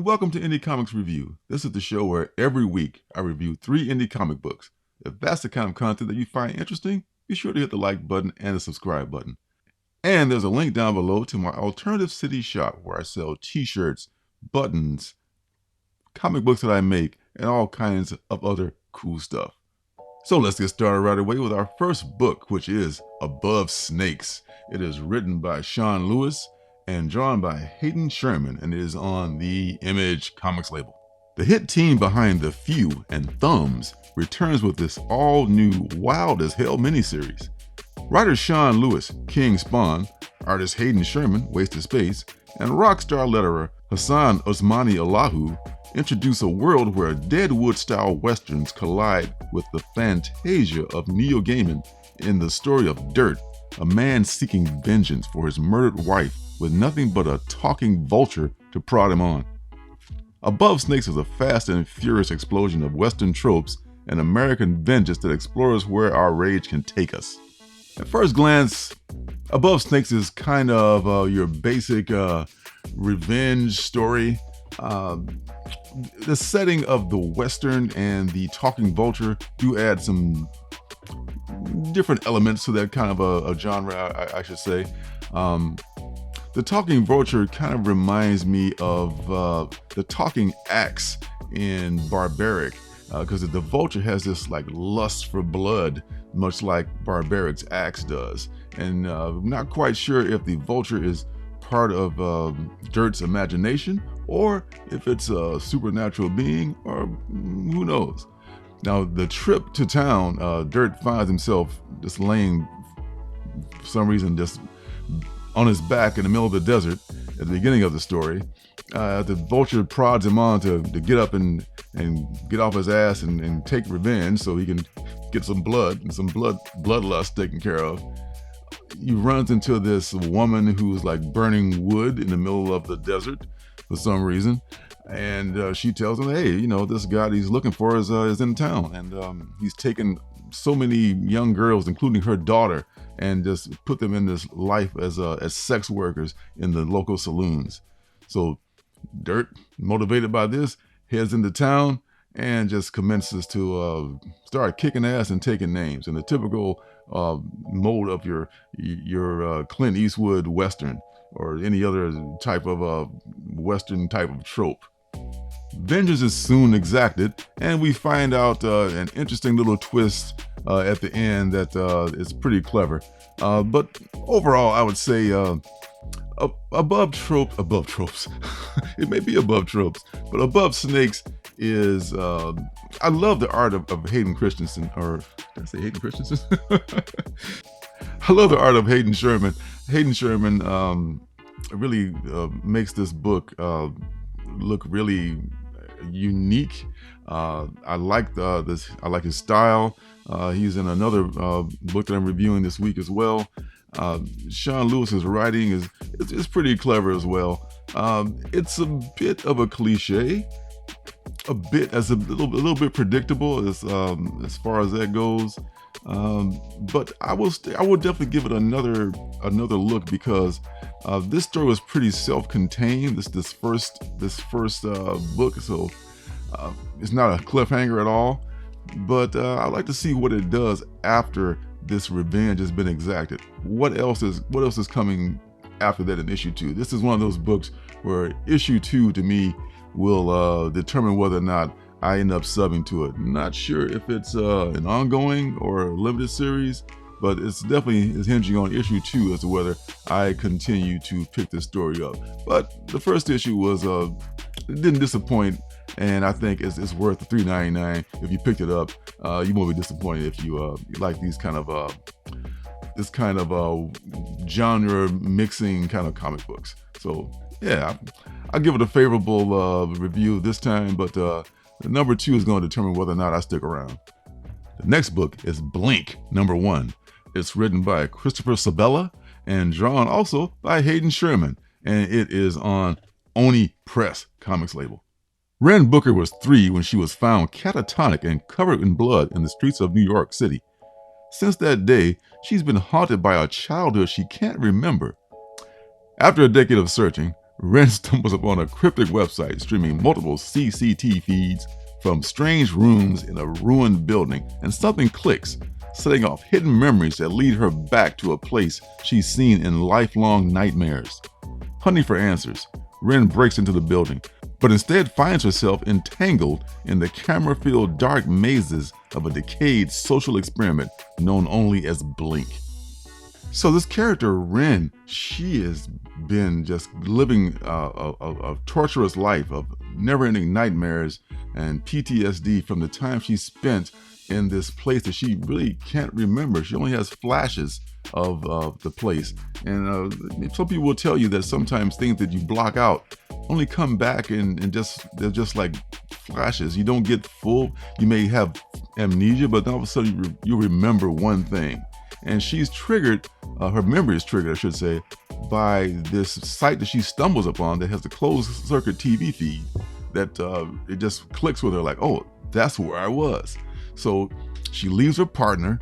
welcome to Indie Comics Review. This is the show where every week I review 3 indie comic books. If that's the kind of content that you find interesting, be sure to hit the like button and the subscribe button. And there's a link down below to my Alternative City shop where I sell t-shirts, buttons, comic books that I make, and all kinds of other cool stuff. So let's get started right away with our first book, which is Above Snakes. It is written by Sean Lewis and drawn by Hayden Sherman, and it is on the Image Comics label. The hit team behind The Few and Thumbs returns with this all-new Wild as Hell miniseries. Writer Sean Lewis, King Spawn, artist Hayden Sherman, Wasted Space, and rockstar letterer Hassan Osmani Allahu introduce a world where Deadwood-style westerns collide with the fantasia of neo-gaming in the story of Dirt, a man seeking vengeance for his murdered wife with nothing but a talking vulture to prod him on. Above Snakes is a fast and furious explosion of Western tropes and American vengeance that explores where our rage can take us. At first glance, Above Snakes is kind of your basic revenge story. The setting of the Western and the talking vulture do add some different elements to that kind of a genre, I should say. The talking vulture kind of reminds me of the talking axe in Barbaric, because the vulture has this like lust for blood, much like Barbaric's axe does. And I'm not quite sure if the vulture is part of Dirt's imagination or if it's a supernatural being, or who knows. Now, the trip to town, Dirt finds himself just laying, for some reason, just on his back in the middle of the desert at the beginning of the story. The vulture prods him on to get up and get off his ass and take revenge so he can get some blood and some bloodlust taken care of. He runs into this woman who's like burning wood in the middle of the desert for some reason. And she tells him, hey, you know, this guy he's looking for is in town. And he's taken so many young girls, including her daughter, and just put them in this life as sex workers in the local saloons. So Dirt, motivated by this, heads into town and just commences to start kicking ass and taking names in the typical mode of your Clint Eastwood Western or any other type of Western type of trope. Vengeance is soon exacted, and we find out an interesting little twist at the end that is pretty clever. But overall, I would say above tropes. It may be above tropes, but Above Snakes is. I love the art of Hayden Christensen, or did I say Hayden Christensen? I love the art of Hayden Sherman. Hayden Sherman really makes this book look really unique. I like this. I like his style. He's in another book that I'm reviewing this week as well. Sean Lewis's writing is pretty clever as well. It's a bit of a cliche, a little bit predictable as far as that goes. But I will definitely give it another look, because this story was pretty self-contained. This first book, so it's not a cliffhanger at all. But I like to see what it does after this revenge has been exacted. What else is coming after that in issue 2? This is one of those books where issue 2 to me will determine whether or not I end up subbing to it. Not sure if it's an ongoing or a limited series, but it's definitely hinging on issue 2 as to whether I continue to pick this story up. But the first issue was it didn't disappoint, and I think it's worth the $3.99 if you picked it up. You won't be disappointed if you like these kind of genre mixing kind of comic books. So yeah, I'll give it a favorable review this time, but the number 2 is going to determine whether or not I stick around. The next book is Blink, number 1. It's written by Christopher Sabella and drawn also by Hayden Sherman, and it is on Oni Press Comics label. Ren Booker was 3 when she was found catatonic and covered in blood in the streets of New York City. Since that day, she's been haunted by a childhood she can't remember. After a decade of searching, Ren stumbles upon a cryptic website streaming multiple CCTV feeds from strange rooms in a ruined building, and something clicks, setting off hidden memories that lead her back to a place she's seen in lifelong nightmares. Hunting for answers, Ren breaks into the building, but instead finds herself entangled in the camera-filled dark mazes of a decayed social experiment known only as Blink. So this character, Ren, she has been just living a torturous life of never-ending nightmares and PTSD from the time she spent in this place that she really can't remember. She only has flashes of the place. And some people will tell you that sometimes things that you block out only come back and they're just like flashes. You don't get full, you may have amnesia, but then all of a sudden you remember one thing. And she's triggered, her memory is triggered, I should say, by this site that she stumbles upon that has a closed circuit TV feed that it just clicks with her like, oh, that's where I was. So she leaves her partner.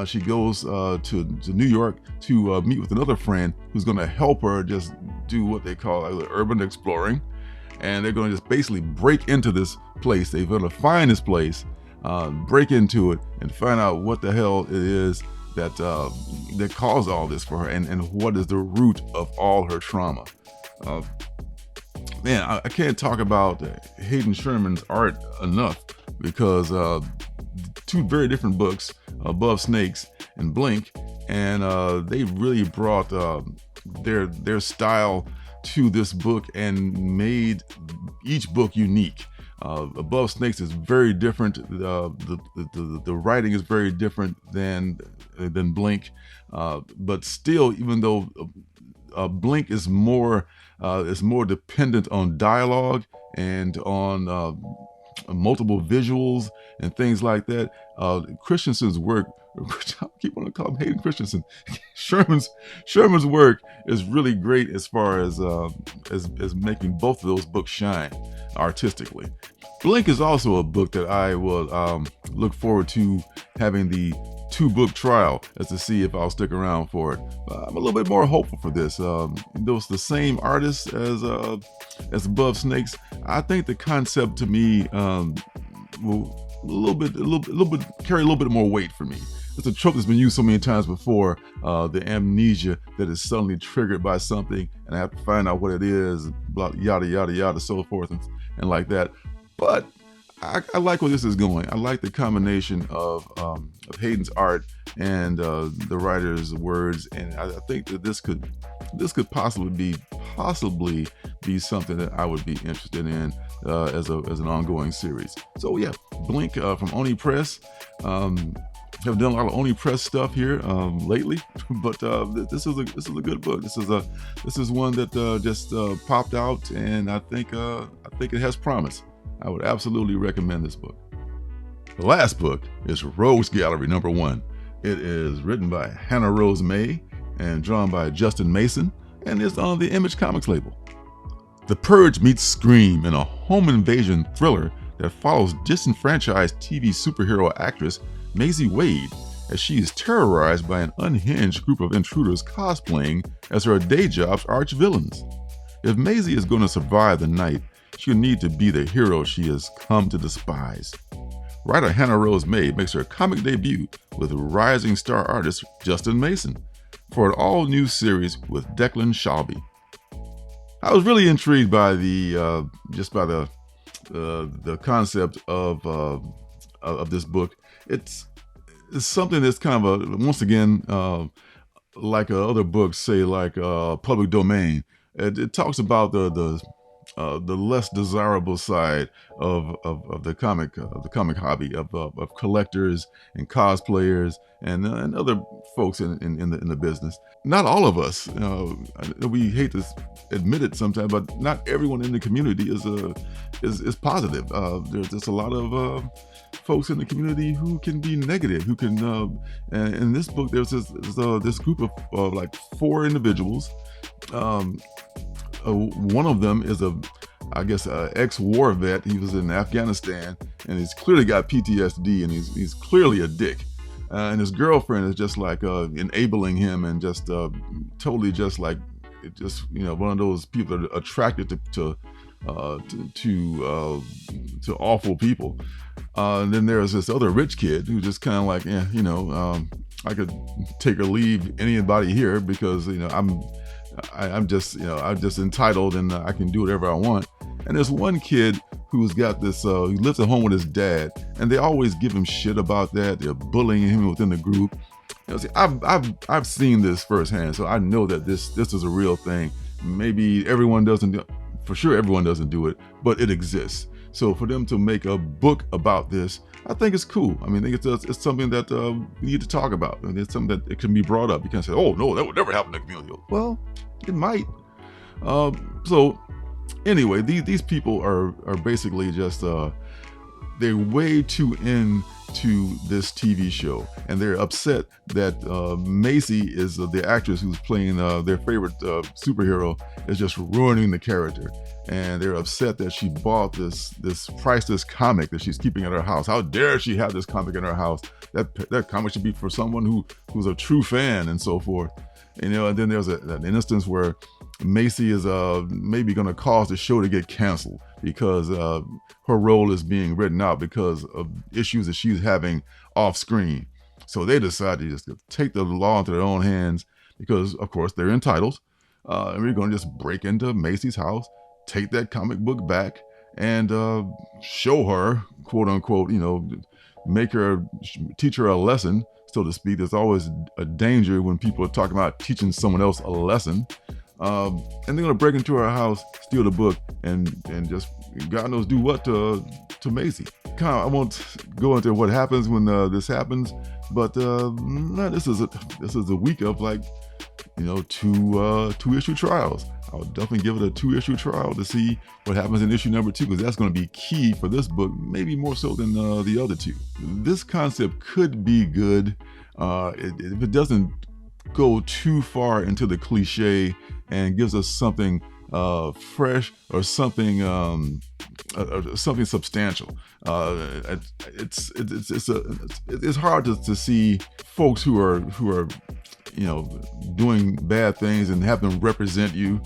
She goes to New York to meet with another friend who's going to help her just do what they call urban exploring. And they're going to just basically break into this place. They're going to find this place, break into it, and find out what the hell it is that caused all this for her, and what is the root of all her trauma. Man, I can't talk about Hayden Sherman's art enough, because two very different books, Above Snakes and Blink, and they really brought their style to this book and made each book unique. Above Snakes is very different. The writing is very different than Blink, but still, even though Blink is more dependent on dialogue and on multiple visuals and things like that, Christensen's work, I keep wanting to call him Hayden Christensen, Sherman's work is really great as far as making both of those books shine artistically. Blink is also a book that I will look forward to having the 2-book trial as to see if I'll stick around for it. I'm a little bit more hopeful for this. Those the same artists as Above Snakes. I think the concept to me will carry a little bit more weight for me. It's a trope that's been used so many times before, the amnesia that is suddenly triggered by something, and I have to find out what it is, blah, yada, yada, yada, so forth, and like that. But I like where this is going. I like the combination of Hayden's art and the writer's words, and I think that this could possibly be something that I would be interested in as an ongoing series. So yeah, Blink from Oni Press. Have done a lot of Oni Press stuff here lately, but this is a good book. This is one that just popped out, and I think it has promise. I would absolutely recommend this book. The last book is Rogues Gallery #1. It is written by Hannah Rose May and drawn by Justin Mason, and is on the Image Comics label. The Purge meets Scream in a home invasion thriller that follows disenfranchised TV superhero actress Maisie Wade as she is terrorized by an unhinged group of intruders cosplaying as her day job's arch villains. If Maisie is going to survive the night, she'll need to be the hero she has come to despise. Writer Hannah Rose May makes her comic debut with rising star artist Justin Mason for an all-new series with Declan Shalvey. I was really intrigued by the concept of this book. It's something that's kind of once again like other books, say like Public Domain. It talks about the less desirable side of the comic hobby of collectors and cosplayers and other folks in the business. Not all of us, we hate to admit it sometimes, but not everyone in the community is positive. There's a lot of folks in the community who can be negative, who can. And in this book, there's this group of like 4 individuals. One of them is a ex-war vet. He was in Afghanistan, and he's clearly got PTSD, and he's clearly a dick. And his girlfriend is just like enabling him and just totally just like it just, one of those people that are attracted to awful people. And then there's this other rich kid who's just kind of like, I could take or leave anybody here because I'm just entitled and I can do whatever I want. And there's one kid who's got this, he lives at home with his dad, and they always give him shit about that. They're bullying him within the group. See, I've seen this firsthand, so I know that this is a real thing. Maybe everyone doesn't do, for sure everyone doesn't do it, but it exists. So for them to make a book about this, I think it's cool. I mean, I think it's something that we need to talk about. And it's something that it can be brought up. You can't say, oh, no, that would never happen in the community. Well, it might. So anyway, these people are basically just, they're way too into this TV show. And they're upset that Macy is the actress who's playing their favorite superhero is just ruining the character. And they're upset that she bought this priceless comic that she's keeping at her house. How dare she have this comic in her house? That comic should be for someone who's a true fan and so forth. And then there's an instance where Macy is maybe going to cause the show to get canceled because her role is being written out because of issues that she's having off screen. So they decide to just take the law into their own hands because, of course, they're entitled. And we're going to just break into Macy's house, take that comic book back, and show her, quote unquote, teach her a lesson, so to speak. There's always a danger when people are talking about teaching someone else a lesson. And they're going to break into her house, steal the book, and just, God knows, do what to Macy. I won't go into what happens when this happens, but this is a week of two issue trials. I'll definitely give it a 2-issue trial to see what happens in issue number 2, because that's going to be key for this book, maybe more so than the other 2. This concept could be good if it doesn't go too far into the cliche and gives us something fresh or something something substantial. It's hard to see folks who are doing bad things and have them represent you.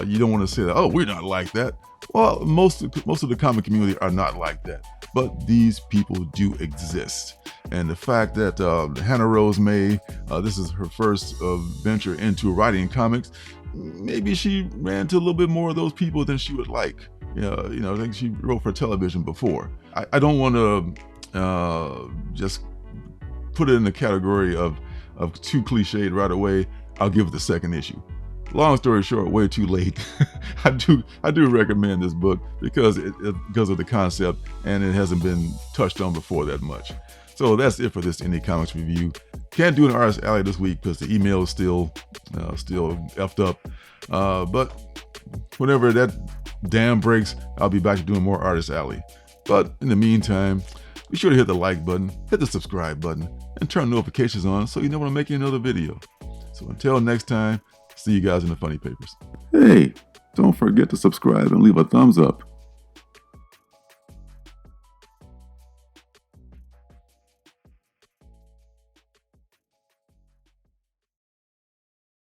You don't want to say that, oh, we're not like that. Well, most of the comic community are not like that, but these people do exist. And the fact that Hannah Rose May, this is her first venture into writing comics, maybe she ran into a little bit more of those people than she would like. I think she wrote for television before. I don't want to just put it in the category of too cliched right away. I'll give it the 2nd issue. Long story short, way too late. I do recommend this book because of the concept, and it hasn't been touched on before that much. So that's it for this Indie Comics review. Can't do an Artist Alley this week because the email is still effed up. But whenever that dam breaks, I'll be back to doing more Artist Alley. But in the meantime, be sure to hit the like button, hit the subscribe button, and turn notifications on so you know when I'm making another video. So until next time, see you guys in the funny papers. Hey, don't forget to subscribe and leave a thumbs up.